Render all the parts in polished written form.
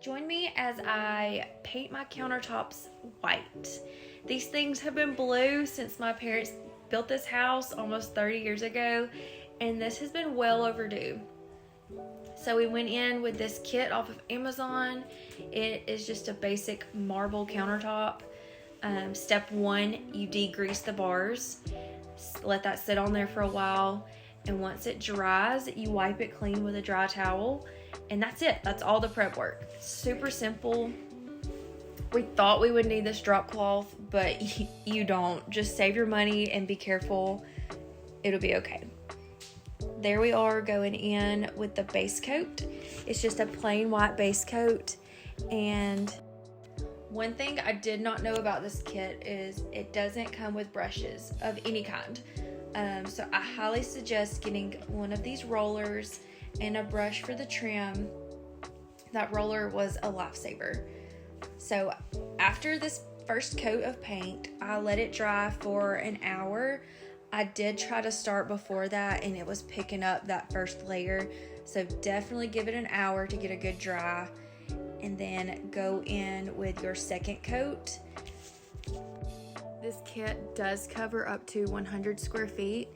Join me as I paint my countertops white. These things have been blue since my parents built this house almost 30 years ago, and this has been well overdue. So we went in with this kit off of Amazon. It is just a basic marble countertop. Step one, you degrease the bars. Let that sit on there for a while. And once it dries, you wipe it clean with a dry towel. And that's it. That's all the prep work. Super simple. We thought we would need this drop cloth, but you don't. Just save your money and be careful. It'll be okay. There we are going in with the base coat. It's just a plain white base coat. And one thing I did not know about this kit is it doesn't come with brushes of any kind. So I highly suggest getting one of these rollers and a brush for the trim. That roller was a lifesaver. So after this first coat of paint, I let it dry for an hour. I did try to start before that and it was picking up that first layer. So definitely give it an hour to get a good dry, and then go in with your second coat. This kit does cover up to 100 square feet,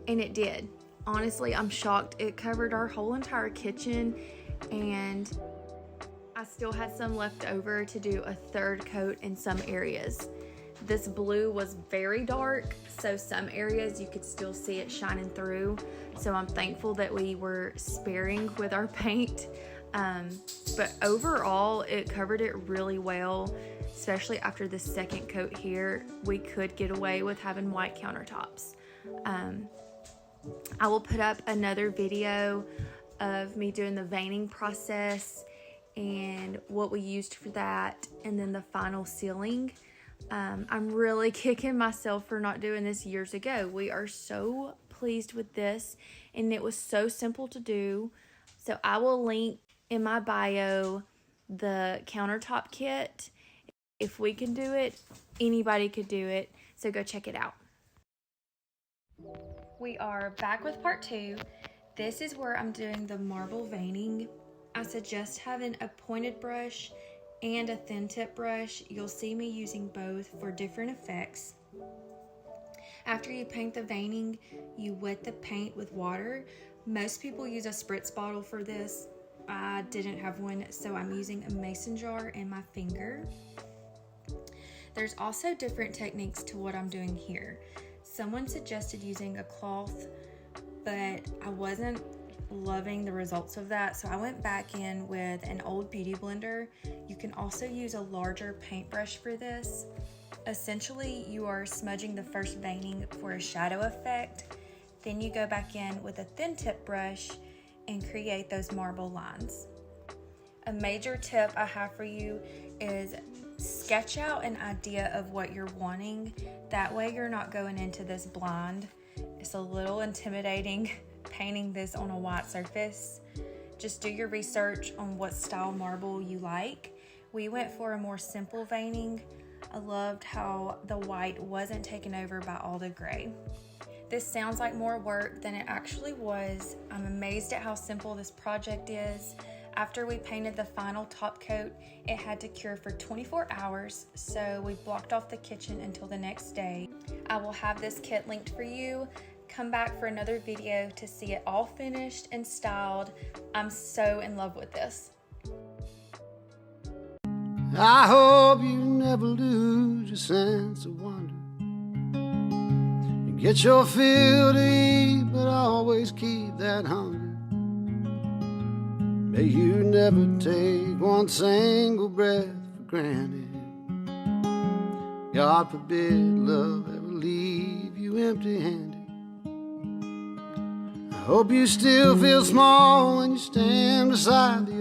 and it did. Honestly, I'm shocked. It covered our whole entire kitchen, and I still had some left over to do a third coat in some areas. This blue was very dark, so some areas you could still see it shining through. So I'm thankful that we were sparing with our paint. But overall, it covered it really well, especially after the second coat here. We could get away with having white countertops. I will put up another video of me doing the veining process and what we used for that, and then the final sealing. I'm really kicking myself for not doing this years ago. We are so pleased with this, and it was so simple to do. So I will link in my bio the countertop kit. If we can do it, anybody could do it. So go check it out. We are back with part 2. This is where I'm doing the marble veining. I suggest having a pointed brush and a thin tip brush. You'll see me using both for different effects. After you paint the veining, you wet the paint with water. Most people use a spritz bottle for this. I didn't have one, so I'm using a mason jar and my finger. There's also different techniques to what I'm doing here. Someone suggested using a cloth, but I wasn't loving the results of that, so I went back in with an old beauty blender. You can also use a larger paintbrush for this. Essentially, you are smudging the first veining for a shadow effect. Then you go back in with a thin tip brush and create those marble lines. A major tip I have for you is sketch out an idea of what you're wanting. That way you're not going into this blind. It's a little intimidating painting this on a white surface. Just do your research on what style marble you like. We went for a more simple veining. I loved how the white wasn't taken over by all the gray. This sounds like more work than it actually was. I'm amazed at how simple this project is. After we painted the final top coat, it had to cure for 24 hours, so we blocked off the kitchen until the next day. I will have this kit linked for you. Come back for another video to see it all finished and styled. I'm so in love with this. I hope you never lose your sense of wonder. You get your fill to eat, but always keep that hunger. May you never take one single breath for granted. God forbid love ever leave you empty-handed. I hope you still feel small when you stand beside the